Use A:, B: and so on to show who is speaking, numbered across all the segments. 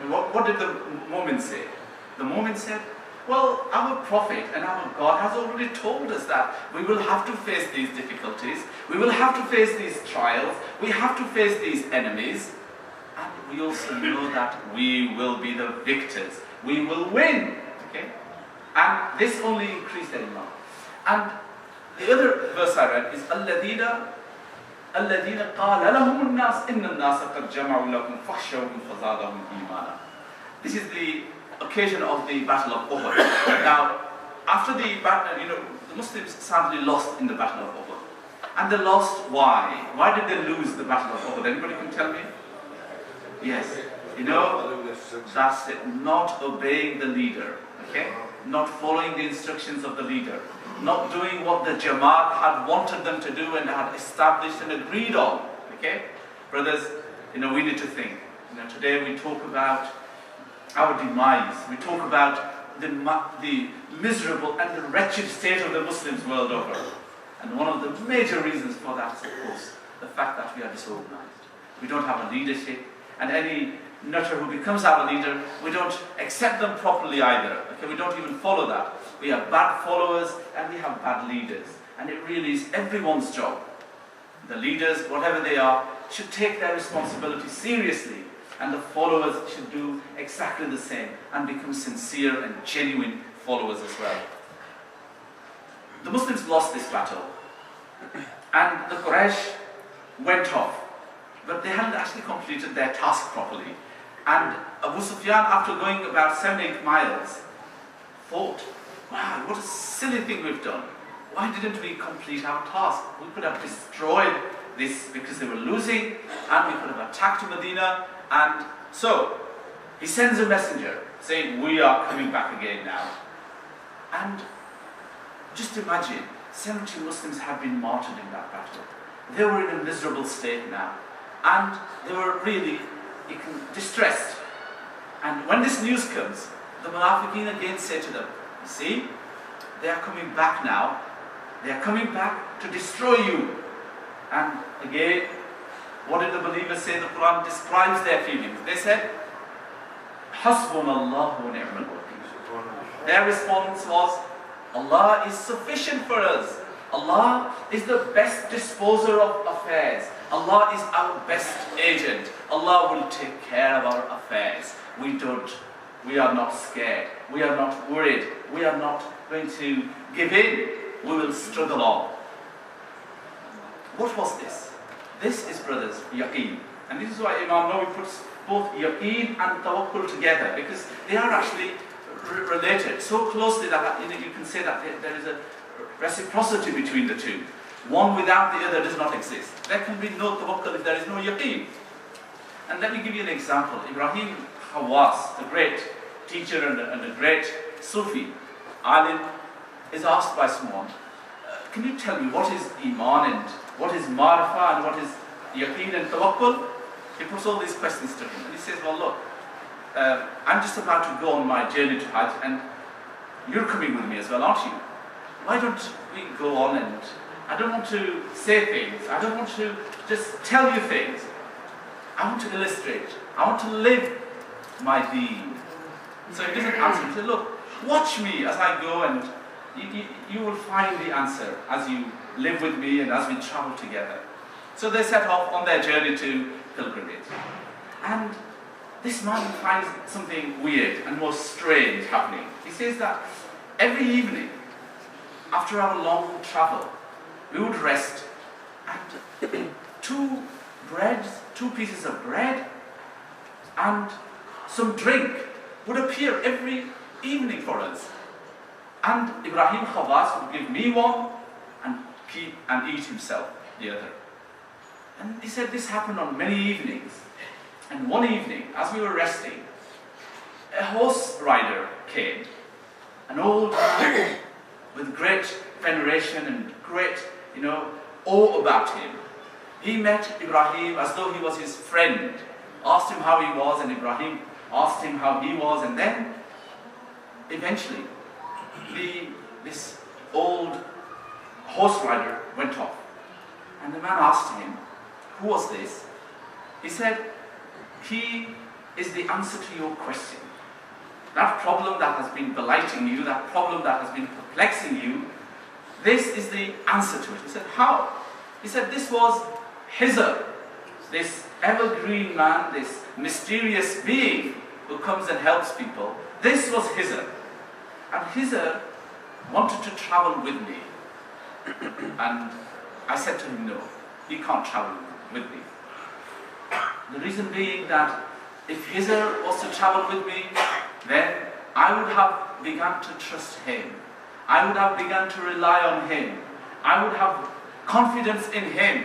A: And what did the mu'min say? The mu'min said, well, our Prophet and our God has already told us that we will have to face these difficulties, we will have to face these trials, we have to face these enemies, and we also know that we will be the victors, we will win. Okay? And this only increased their iman. And the other verse I read is الَّذِينَ قَالَ لَهُمُ النَّاسِ إِنَّ النَّاسَ قَدْ جَمَعُوا لَكُمْ فَاخْشَوْهُمْ فَزَادَهُمْ إِيمَانًا. This is the occasion of the Battle of Uhud. Now, after the battle, the Muslims sadly lost in the Battle of Uhud. And they lost why? Why did they lose the Battle of Uhud? Anybody can tell me? Yes. That's it. Not obeying the leader. Okay? Not following the instructions of the leader. Not doing what the Jamaat had wanted them to do and had established and agreed on. Okay? Brothers, we need to think. Today we talk about our demise. We talk about the miserable and the wretched state of the Muslims world over. And one of the major reasons for that is, of course, the fact that we are disorganized. We don't have a leadership, and any nutter who becomes our leader, we don't accept them properly either. Okay, we don't even follow that. We have bad followers and we have bad leaders. And it really is everyone's job. The leaders, whatever they are, should take their responsibility seriously. And the followers should do exactly the same and become sincere and genuine followers as well. The Muslims lost this battle. And the Quraysh went off. But they hadn't actually completed their task properly. And Abu Sufyan, after going about 7-8 miles, thought, wow, what a silly thing we've done. Why didn't we complete our task? We could have destroyed this because they were losing, and we could have attacked Medina. And so, he sends a messenger saying, we are coming back again now. And just imagine, 70 Muslims had been martyred in that battle. They were in a miserable state now. And they were really distressed. And when this news comes, the Munafiqeen again say to them, you see, they are coming back now. They are coming back to destroy you. And again, what did the believers say? The Quran describes their feelings. They said, Hasbunallahu wa ni'mal wakeel. Their response was, Allah is sufficient for us. Allah is the best disposer of affairs. Allah is our best agent. Allah will take care of our affairs. We are not scared. We are not worried. We are not going to give in. We will struggle on. What was this? This is, brothers, yaqeen. And this is why Imam Nawawi puts both yaqeen and tawakkul together, because they are actually related so closely that you can say that there is a reciprocity between the two. One without the other does not exist. There can be no tawakkul if there is no yaqeen. And let me give you an example. Ibrahim Hawass, the great teacher and a great Sufi, alim, is asked by someone, can you tell me what is iman and what is ma'rifah and what is yaqeen and tawakkul? He puts all these questions to him and he says, well look, I'm just about to go on my journey to Hajj and you're coming with me as well, aren't you? Why don't we go on? And I don't want to say things, I don't want to just tell you things. I want to illustrate, I want to live my deen. So he doesn't answer, he says, look, watch me as I go and you will find the answer as you live with me and as we travel together. So they set off on their journey to pilgrimage. And this man finds something weird and more strange happening. He says that every evening, after our long travel, we would rest and two pieces of bread and some drink would appear every evening for us. And Ibrahim Khawas would give me one and eat himself the other. And he said this happened on many evenings. And one evening, as we were resting, a horse rider came, an old man with great veneration and great, awe about him. He met Ibrahim as though he was his friend, asked him how he was, and Ibrahim asked him how he was, and then eventually this old horse rider went off. And the man asked him, who was this? He said, he is the answer to your question. That problem that has been blighting you, that problem that has been perplexing you, this is the answer to it. He said, how? He said, this was Hizr, this evergreen man, this mysterious being who comes and helps people. This was Hizr. And Hizr wanted to travel with me. And I said to him, no, he can't travel with me. The reason being that if Hizr was to travel with me, then I would have begun to trust him. I would have begun to rely on him. I would have confidence in him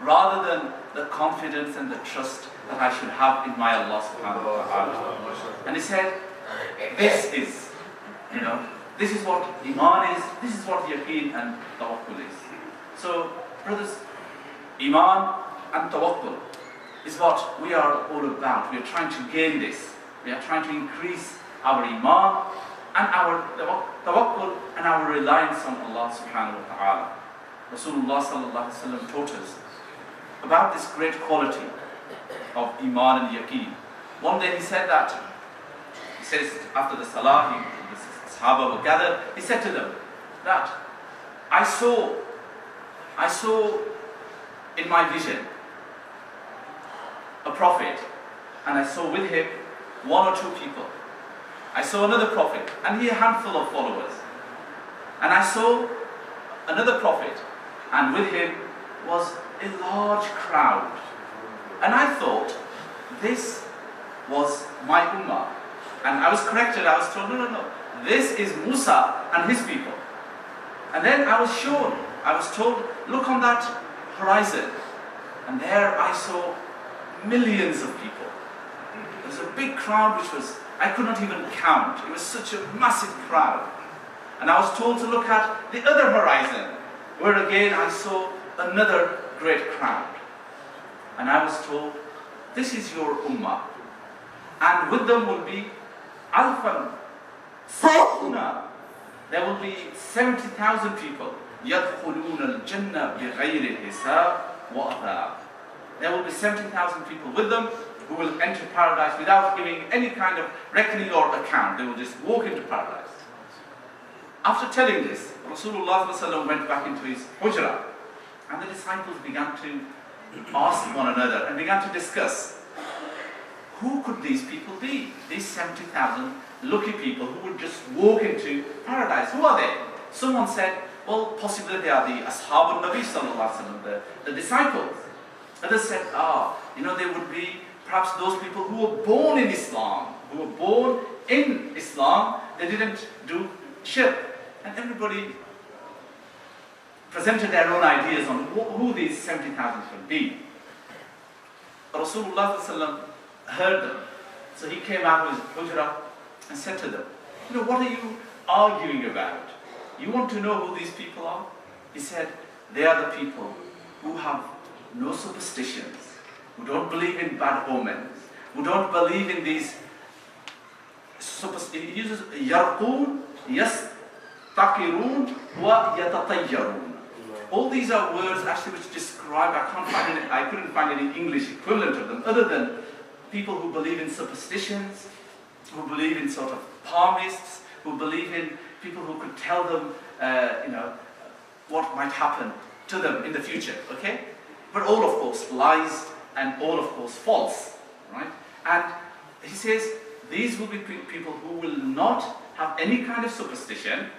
A: rather than the confidence and the trust that I should have in my Allah subhanahu wa ta'ala. And he said, this is, this is what Iman is, this is what Yaqeen and Tawakkul is. So, brothers, Iman and Tawakkul is what we are all about. We are trying to gain this. We are trying to increase our Iman and our Tawakkul and our reliance on Allah subhanahu wa ta'ala. Rasulullah sallallahu alaihi wasallam taught us about this great quality of Iman and Yaqeen. One day he said that, he says after the Salah, the Sahaba were gathered, he said to them that I saw in my vision a prophet, and I saw with him one or two people. I saw another prophet, and he had a handful of followers. And I saw another prophet, and with him was a large crowd. And I thought, this was my ummah. And I was corrected, I was told, no, this is Musa and his people. And then I was told, look on that horizon. And there I saw millions of people. There was a big crowd which I could not even count. It was such a massive crowd. And I was told to look at the other horizon, where again I saw another great crowd. And I was told, this is your ummah. And with them will be Alfan Sayyuna. There will be 70,000 people. يَدْخُلُونَ الْجَنَّةِ بِغَيْرِ حِسَابٍ وَعَذَابٍ. There will be 70,000 people with them who will enter paradise without giving any kind of reckoning or account. They will just walk into paradise. After telling this, Rasulullah ﷺ went back into his hujrah, and the disciples began to ask one another and began to discuss, who could these people be? These 70,000 lucky people who would just walk into paradise. Who are they? Someone said, well, possibly they are the Ashab al-Nabi sallallahu alaihi wasallam, the disciples. Others said, they would be perhaps those people who were born in Islam, they didn't do shirk. And everybody presented their own ideas on who these 70,000 should be. Rasulullah ﷺ heard them. So he came out of his hujrah and said to them, what are you arguing about? You want to know who these people are? He said, they are the people who have no superstitions, who don't believe in bad omens, who don't believe in these superstitions. He uses yarqun, yastaqirun, wa yatatayyarun. All these are words actually which describe, I couldn't find any English equivalent of them other than people who believe in superstitions, who believe in sort of palmists, who believe in people who could tell them, what might happen to them in the future, okay? But all, of course, lies and all, of course, false, right? And he says, these will be people who will not have any kind of superstition,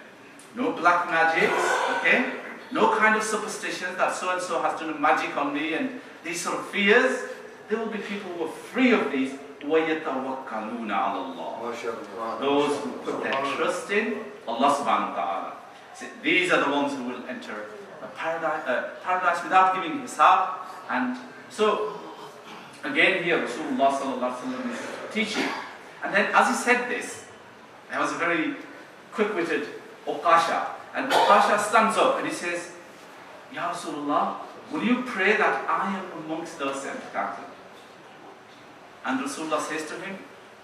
A: no black magics, okay? No kind of superstition that so-and-so has done magic on me and these sort of fears. There will be people who are free of these. وَيَتَوَكَّلُونَ عَلَى اللَّهِ. Those who put their trust in Allah subhanahu wa ta'ala. These are the ones who will enter a paradise without giving hisab. And so, again here Rasulullah sallallahu alaihi wasallam is teaching. And then as he said this, there was a very quick-witted Uqasha. And Uqasha stands up and he says, Ya Rasulullah, will you pray that I am amongst those 70,000? And Rasulullah says to him,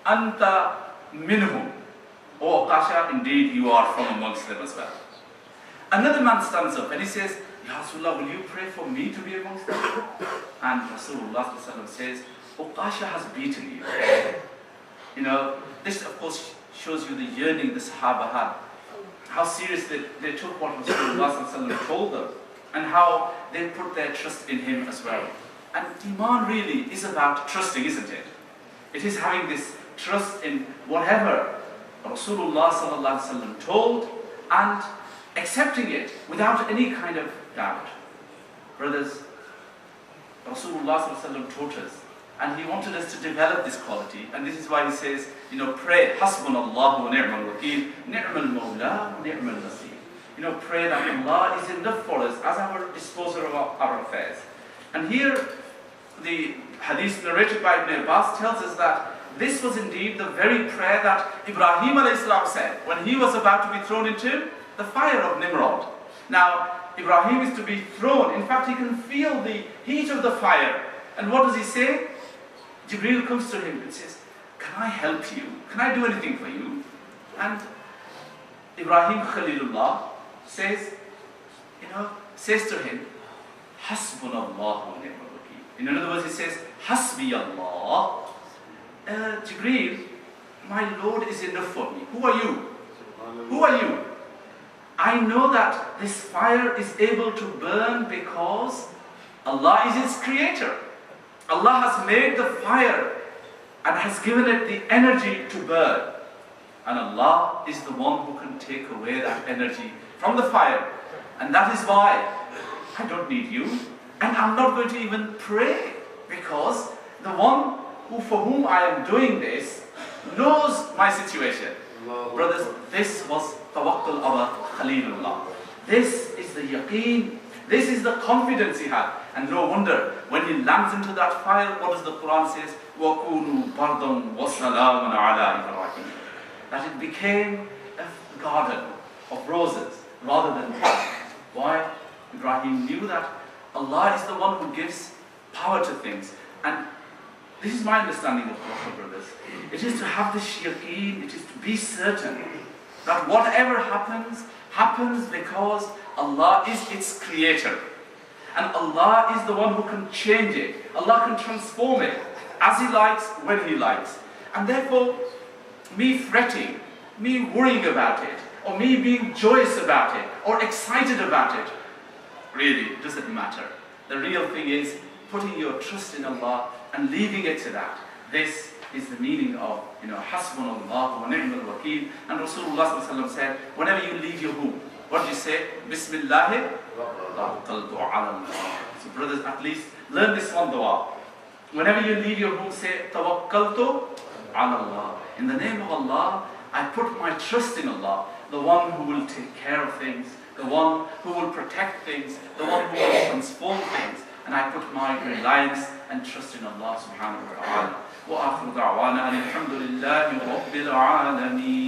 A: Anta minhum. O Uqasha, indeed you are from amongst them as well. Another man stands up and he says, Ya Rasulullah, will you pray for me to be amongst them? And Rasulullah says, Uqasha has beaten you. You know, this of course shows you the yearning the Sahaba had. How seriously they took what Rasulullah told them, and how they put their trust in him as well. And Iman really is about trusting, isn't it? It is having this trust in whatever Rasulullah told and accepting it without any kind of doubt. Brothers, Rasulullah taught us, and he wanted us to develop this quality, and this is why he says, you know, pray, Hasbunallahu wa ni'mal wakeel, ni'mal mawla, ni'mal nasir. You know, pray that Allah is enough for us as our disposer of our affairs. And here, the hadith narrated by Ibn Abbas tells us that this was indeed the very prayer that Ibrahim a.s. said when he was about to be thrown into the fire of Nimrod. Now, Ibrahim is to be thrown. In fact, he can feel the heat of the fire. And what does he say? Jibreel comes to him and says, can I help you? Can I do anything for you? And Ibrahim Khalilullah says to him, Hasbunallah wa ni'mal wakeel. In other words, he says, Hasbi Allah. Jibreel, my Lord is enough for me. Who are you? Who are you? I know that this fire is able to burn because Allah is its creator. Allah has made the fire and has given it the energy to burn. And Allah is the one who can take away that energy from the fire. And that is why I don't need you. And I'm not going to even pray, because the one for whom I am doing this knows my situation. Brothers, this was tawakkul of Khalilullah. This is the yaqeen. This is the confidence he had. And no wonder, when he lands into that fire, what does the Quran say? وَكُونُوا بَرْدًا وَسَلَامًا عَلَىٰ إِبْرَاهِيمَ. That it became a garden of roses rather than fire. Why? Ibrahim knew that Allah is the one who gives power to things. And this is my understanding of Quran, brothers. It is to have this yaqeen, it is to be certain that whatever happens, happens because Allah is its creator. And Allah is the one who can change it. Allah can transform it as He likes, when He likes. And therefore, me fretting, me worrying about it, or me being joyous about it, or excited about it, really doesn't matter. The real thing is putting your trust in Allah and leaving it to that. This is the meaning of, Hasbunallah wa ni'mal wakeel. And Rasulullah said, whenever you leave your home, what do you say? Bismillah. So brothers, at least learn this one dua. Whenever you leave your home, say Tawakkaltu ala Allah. In the name of Allah, I put my trust in Allah, the one who will take care of things, the one who will protect things, the one who will transform things. And I put my reliance and trust in Allah subhanahu wa ta'ala. Wa akhiru da'wana alhamdulillahi rabbil alameen.